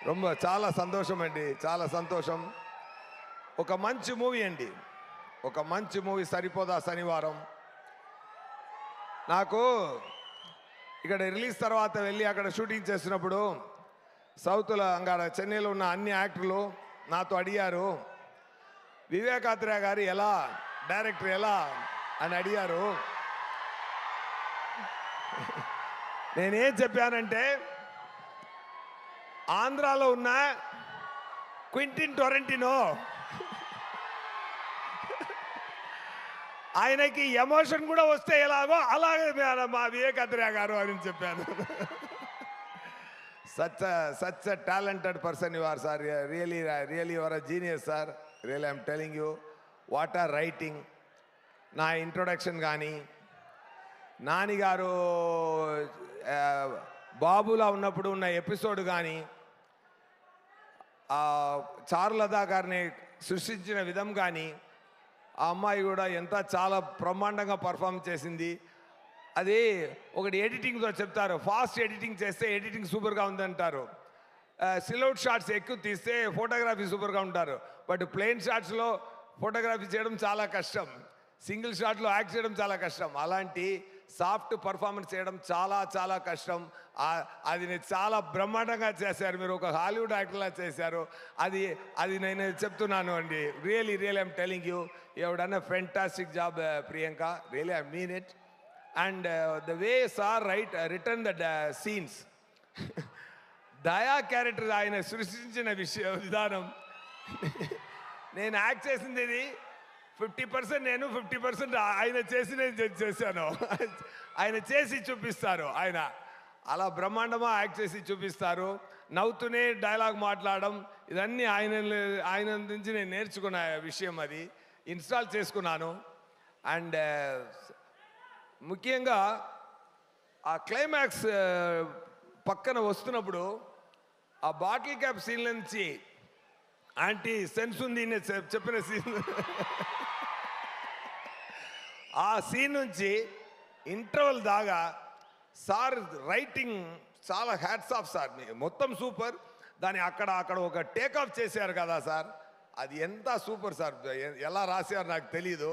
ரொம்ப చాలా సంతోషం అండి, చాలా సంతోషం. ఒక మంచి మూవీ అండి, ఒక మంచి మూవీ సరిపోదా శనివారం. నాకు ఇక్కడ రిలీజ్ తర్వాత వెళ్ళి అక్కడ షూటింగ్ చేసినప్పుడు సౌత్లో అక్కడ చెన్నైలో ఉన్న అన్ని యాక్టర్లు నాతో అడిగారు, వివేకాత్రేయ గారు ఎలా, డైరెక్టర్ ఎలా అని అడిగారు. నేనేం చెప్పానంటే, ఆంధ్రాలో ఉన్న క్వింటిన్ టొరంటినో ఆయనకి ఎమోషన్ కూడా వస్తే ఎలాగో అలాగే మా వివేకాత్రేయ గారు అని చెప్పాను. such a talented person you are, sir. Really you are a genius, sir. Really I'm telling you, what a writing. నా ఇంట్రొడక్షన్ కానీ, నాని గారు బాబులా ఉన్నప్పుడు ఉన్న ఎపిసోడ్ కానీ, చారులతా గారిని సృష్టించిన విధం కానీ, ఆ అమ్మాయి కూడా ఎంత చాలా బ్రహ్మాండంగా పర్ఫామ్ చేసింది. అది ఒకటి ఎడిటింగ్తో చెప్తారు, ఫాస్ట్ ఎడిటింగ్ చేస్తే ఎడిటింగ్ సూపర్గా ఉందంటారు, సిలౌట్ షాట్స్ ఎక్కువ తీస్తే ఫోటోగ్రఫీ సూపర్గా ఉంటారు. బట్ ప్లెయిన్ షాట్స్లో ఫోటోగ్రఫీ చేయడం చాలా కష్టం, సింగిల్ షాట్లో యాక్ట్ చేయడం చాలా కష్టం. అలాంటి సాఫ్ట్ పర్ఫార్మెన్స్ చేయడం చాలా చాలా కష్టం. అది చాలా బ్రహ్మాండంగా చేశారు మీరు, ఒక హాలీవుడ్ యాక్టర్లా చేశారు. అది నేను చెప్తున్నాను అండి. Really I'm telling you, you have done a fantastic job Priyanka. Really I mean it. And the way sir return the scenes, Daya character ఆయన సృష్టించిన విధానం, నేను యాక్ట్ చేసింది ఇది 50% నేను, 50% ఆయన చేశాను. ఆయన చేసి చూపిస్తారు, ఆయన అలా బ్రహ్మాండమా యాక్ట్ చేసి చూపిస్తారు. నవ్వుతూనే డైలాగ్ మాట్లాడడం, ఇదన్నీ ఆయన నుంచి నేను నేర్చుకున్న విషయం, అది ఇన్స్టాల్ చేసుకున్నాను. అండ్ ముఖ్యంగా ఆ క్లైమాక్స్ పక్కన వస్తున్నప్పుడు ఆ బాటిల్ క్యాప్ సీన్ నుంచి ఆంటీ సెన్స్ ఉంది చెప్పిన సీన్, ఆ సీన్ నుంచి ఇంటర్వల్ దాకా సార్ రైటింగ్ చాలా హ్యాట్స్ ఆఫ్ సార్, మొత్తం సూపర్. దాన్ని అక్కడ ఒక టేక్ ఆఫ్ చేశారు కదా సార్, అది ఎంత సూపర్ సార్. ఎలా రాశారు నాకు తెలీదు.